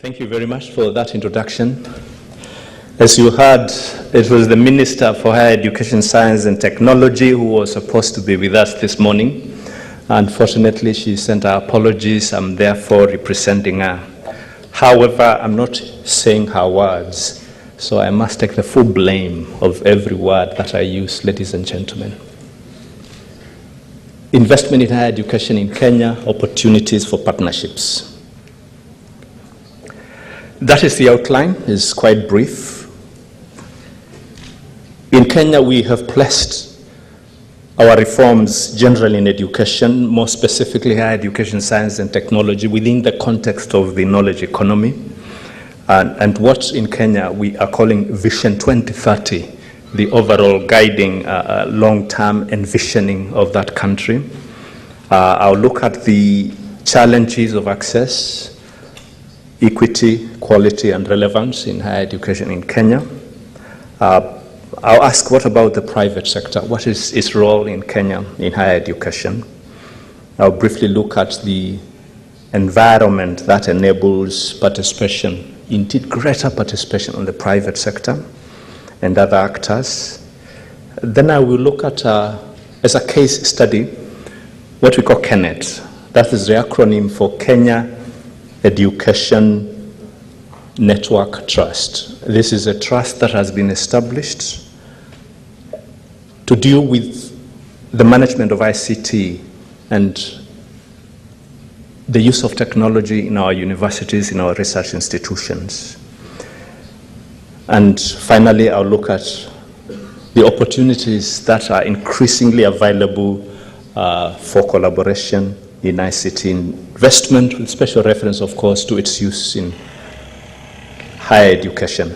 Thank you very much for that introduction. As you heard, it was the Minister for Higher Education, Science and Technology who was supposed to be with us this morning. Unfortunately, she sent her apologies. I'm therefore representing her. However, I'm not saying her words, so I must take the full blame of every word that I use, ladies and gentlemen. Investment in higher education in Kenya, opportunities for partnerships. That is the outline. It's quite brief. In Kenya, we have placed our reforms generally in education, more specifically higher education, science and technology, within the context of the knowledge economy. And what in Kenya we are calling Vision 2030, the overall guiding long-term envisioning of that country. I'll look at the challenges of access, equity, quality, and relevance in higher education in Kenya. I'll ask, what about the private sector? What is its role in Kenya in higher education? I'll briefly look at the environment that enables participation, indeed greater participation on the private sector and other actors. Then I will look at, as a case study, what we call KENET. That is the acronym for Kenya Education Network Trust. This is a trust that has been established to deal with the management of ICT and the use of technology in our universities, in our research institutions. And finally, I'll look at the opportunities that are increasingly available for collaboration in ICT investment, with special reference, of course, to its use in higher education.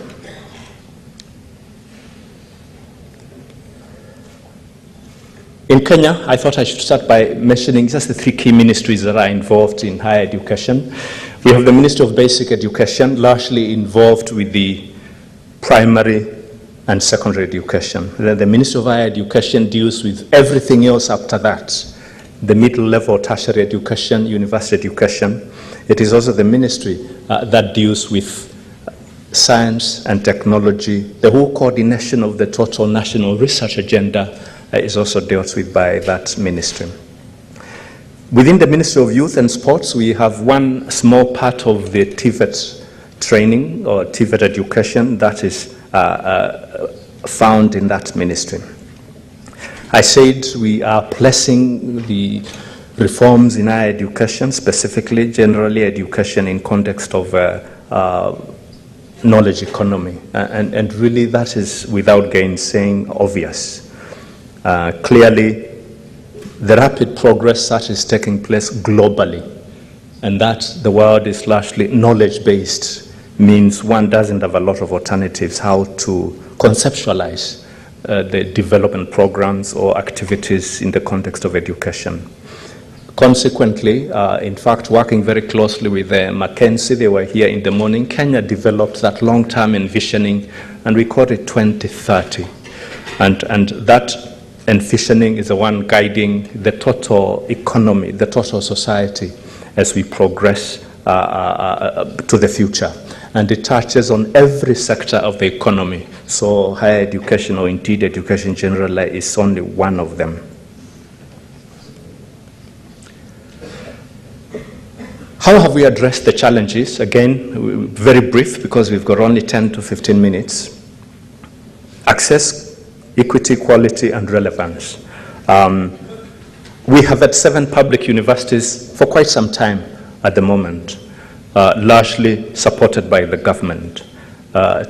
In Kenya, I thought I should start by mentioning just the three key ministries that are involved in higher education. We have the Ministry of Basic Education, largely involved with the primary and secondary education. Then the Ministry of Higher Education deals with everything else after that, the middle level, tertiary education, university education. It is also the ministry that deals with science and technology. The whole coordination of the total national research agenda is also dealt with by that ministry. Within the Ministry of Youth and Sports, we have one small part of the TVET training or TVET education that is found in that ministry. I said we are placing the reforms in higher education, specifically generally education in context of knowledge economy. And really that is without gainsaying obvious. Clearly, the rapid progress that is taking place globally, and that the world is largely knowledge-based, means one doesn't have a lot of alternatives how to conceptualize the development programs or activities in the context of education. Consequently, in fact, working very closely with McKinsey, they were here in the morning, Kenya developed that long-term envisioning, and we called it 2030. And that envisioning is the one guiding the total economy, the total society, as we progress to the future. And it touches on every sector of the economy. So higher education, or indeed education generally, is only one of them. How have we addressed the challenges? Again, very brief, because we've got only 10 to 15 minutes. Access, equity, quality, and relevance. We have had 7 public universities for quite some time at the moment, largely supported by the government.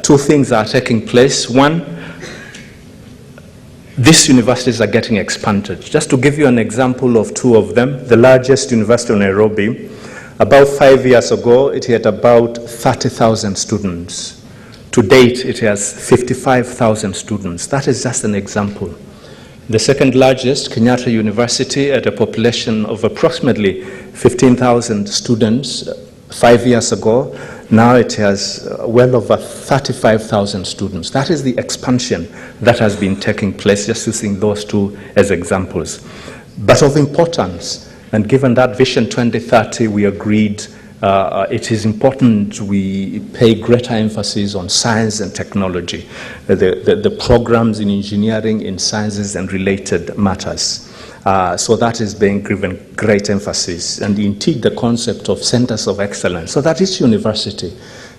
2 things are taking place. One, these universities are getting expanded. Just to give you an example of 2 of them, the largest university in Nairobi, about 5 years ago, it had about 30,000 students. To date, it has 55,000 students. That is just an example. The second largest, Kenyatta University, at a population of approximately 15,000 students 5 years ago, now it has well over 35,000 students. That is the expansion that has been taking place, just using those 2 as examples. But of importance, and given that Vision 2030, we agreed it is important we pay greater emphasis on science and technology, the programs in engineering, in sciences and related matters. So that is being given great emphasis, and indeed the concept of centers of excellence, so that each university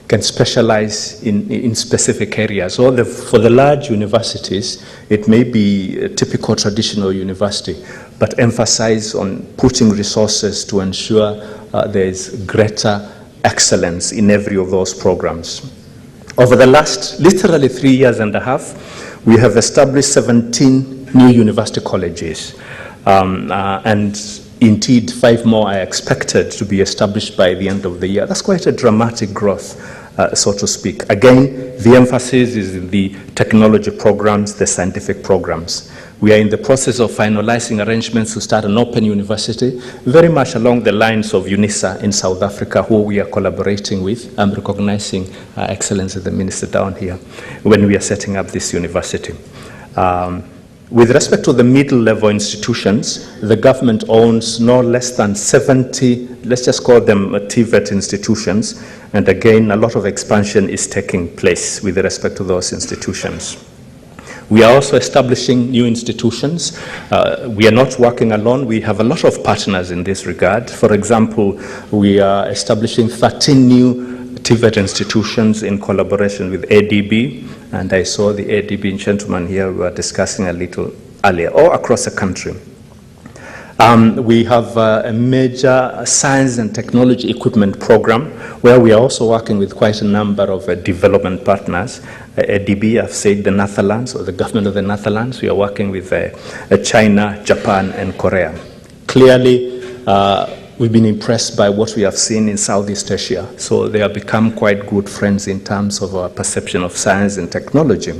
can specialize in specific areas. Or for the large universities, it may be a typical traditional university, but emphasize on putting resources to ensure there is greater excellence in every of those programs. Over the last literally 3 years and a half, we have established 17 new university colleges, and indeed 5 more are expected to be established by the end of the year. That's quite a dramatic growth, so to speak. Again, the emphasis is in the technology programs, the scientific programs. We are in the process of finalizing arrangements to start an open university, very much along the lines of UNISA in South Africa, who we are collaborating with. I'm recognizing excellence of the minister down here when we are setting up this university. With respect to the middle level institutions, the government owns no less than 70, let's just call them TVET institutions, and again, a lot of expansion is taking place with respect to those institutions. We are also establishing new institutions. We are not working alone. We have a lot of partners in this regard. For example, we are establishing 13 new TVET institutions in collaboration with ADB, and I saw the ADB gentleman here we were discussing a little earlier, all across the country. We have a major science and technology equipment program where we are also working with quite a number of development partners. ADB, I've said the Netherlands, or the government of the Netherlands. We are working with China, Japan, and Korea. Clearly, we've been impressed by what we have seen in Southeast Asia. So they have become quite good friends in terms of our perception of science and technology.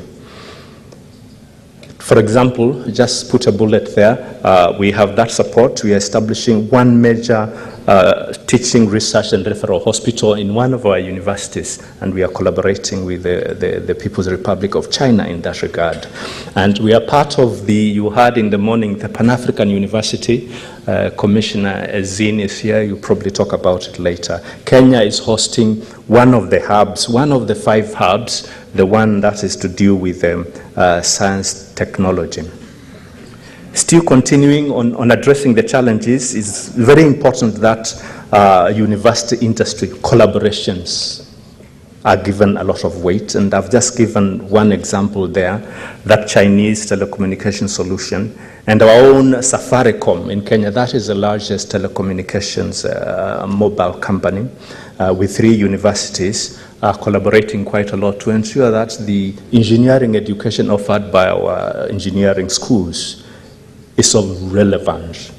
For example, just put a bullet there, we have that support. We are establishing one major teaching, research, and referral hospital in one of our universities, and we are collaborating with the People's Republic of China in that regard. And we are part of you heard in the morning, the Pan-African University. Commissioner Ezine is here. You'll probably talk about it later. Kenya is hosting one of the hubs, one of the 5 hubs, the one that is to do with science technology. Still continuing on addressing the challenges, it's very important that university industry collaborations are given a lot of weight, and I've just given one example there, that Chinese telecommunication solution, and our own Safaricom in Kenya. That is the largest telecommunications mobile company with 3 universities are collaborating quite a lot to ensure that the engineering education offered by our engineering schools is of relevance.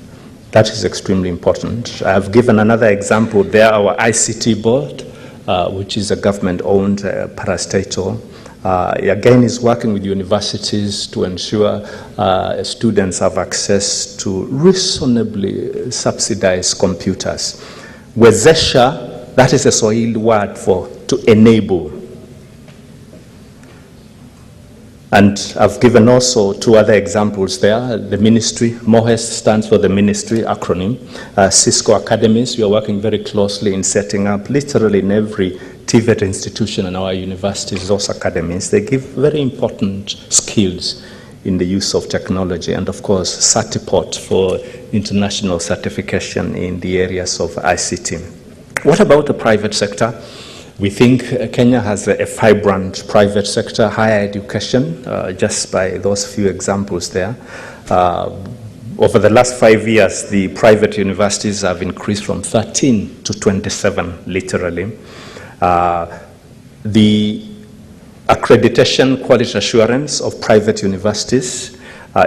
That is extremely important. I have given another example there, our ICT board, which is a government-owned parastatal. Again, is working with universities to ensure students have access to reasonably subsidized computers. Wezesha, that is a Swahili word for to enable. And I've given also 2 other examples there. The ministry, MOHES stands for the ministry acronym. Cisco Academies, we are working very closely in setting up literally in every TVET institution in our universities, those academies. They give very important skills in the use of technology, and of course, Certiport for international certification in the areas of ICT. What about the private sector? We think Kenya has a vibrant private sector, higher education, just by those few examples there. Over the last 5 years, the private universities have increased from 13 to 27, literally. The accreditation quality assurance of private universities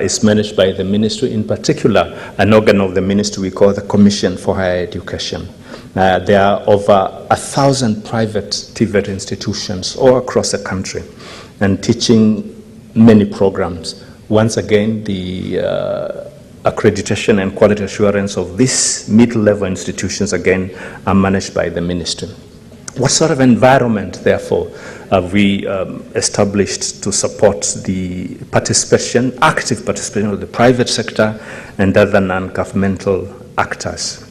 is managed by the ministry, in particular, an organ of the ministry we call the Commission for Higher Education. There are over 1,000 private TVET institutions all across the country and teaching many programs. Once again, the accreditation and quality assurance of these middle-level institutions, again, are managed by the ministry. What sort of environment, therefore, have we established to support the participation, active participation of the private sector and other non-governmental actors?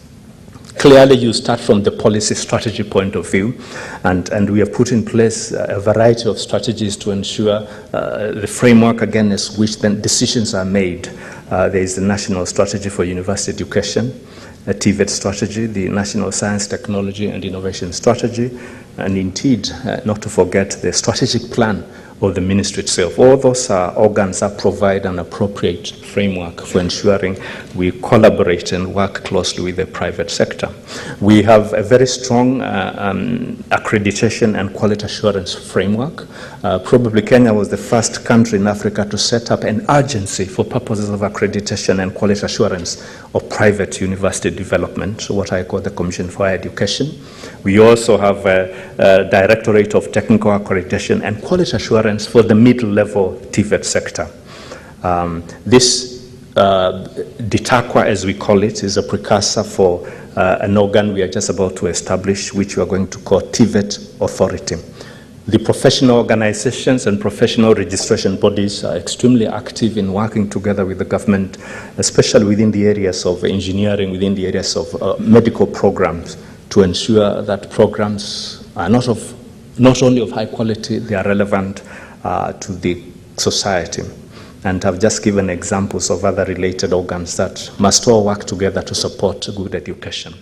Clearly, you start from the policy strategy point of view, and we have put in place a variety of strategies to ensure the framework against which then decisions are made. There is the National Strategy for University Education, a TVET strategy, the National Science, Technology and Innovation Strategy, and indeed, not to forget the strategic plan of the ministry itself. All those organs that provide an appropriate framework for ensuring we collaborate and work closely with the private sector. We have a very strong accreditation and quality assurance framework. Probably Kenya was the first country in Africa to set up an agency for purposes of accreditation and quality assurance of private university development, what I call the Commission for Higher Education. We also have a Directorate of Technical Accreditation and Quality Assurance for the middle-level TVET sector. This DITAQA, as we call it, is a precursor for an organ we are just about to establish, which we are going to call TVET Authority. The professional organizations and professional registration bodies are extremely active in working together with the government, especially within the areas of engineering, within the areas of medical programs, to ensure that programs are not only of high quality, they are relevant to the society. And I've just given examples of other related organs that must all work together to support good education.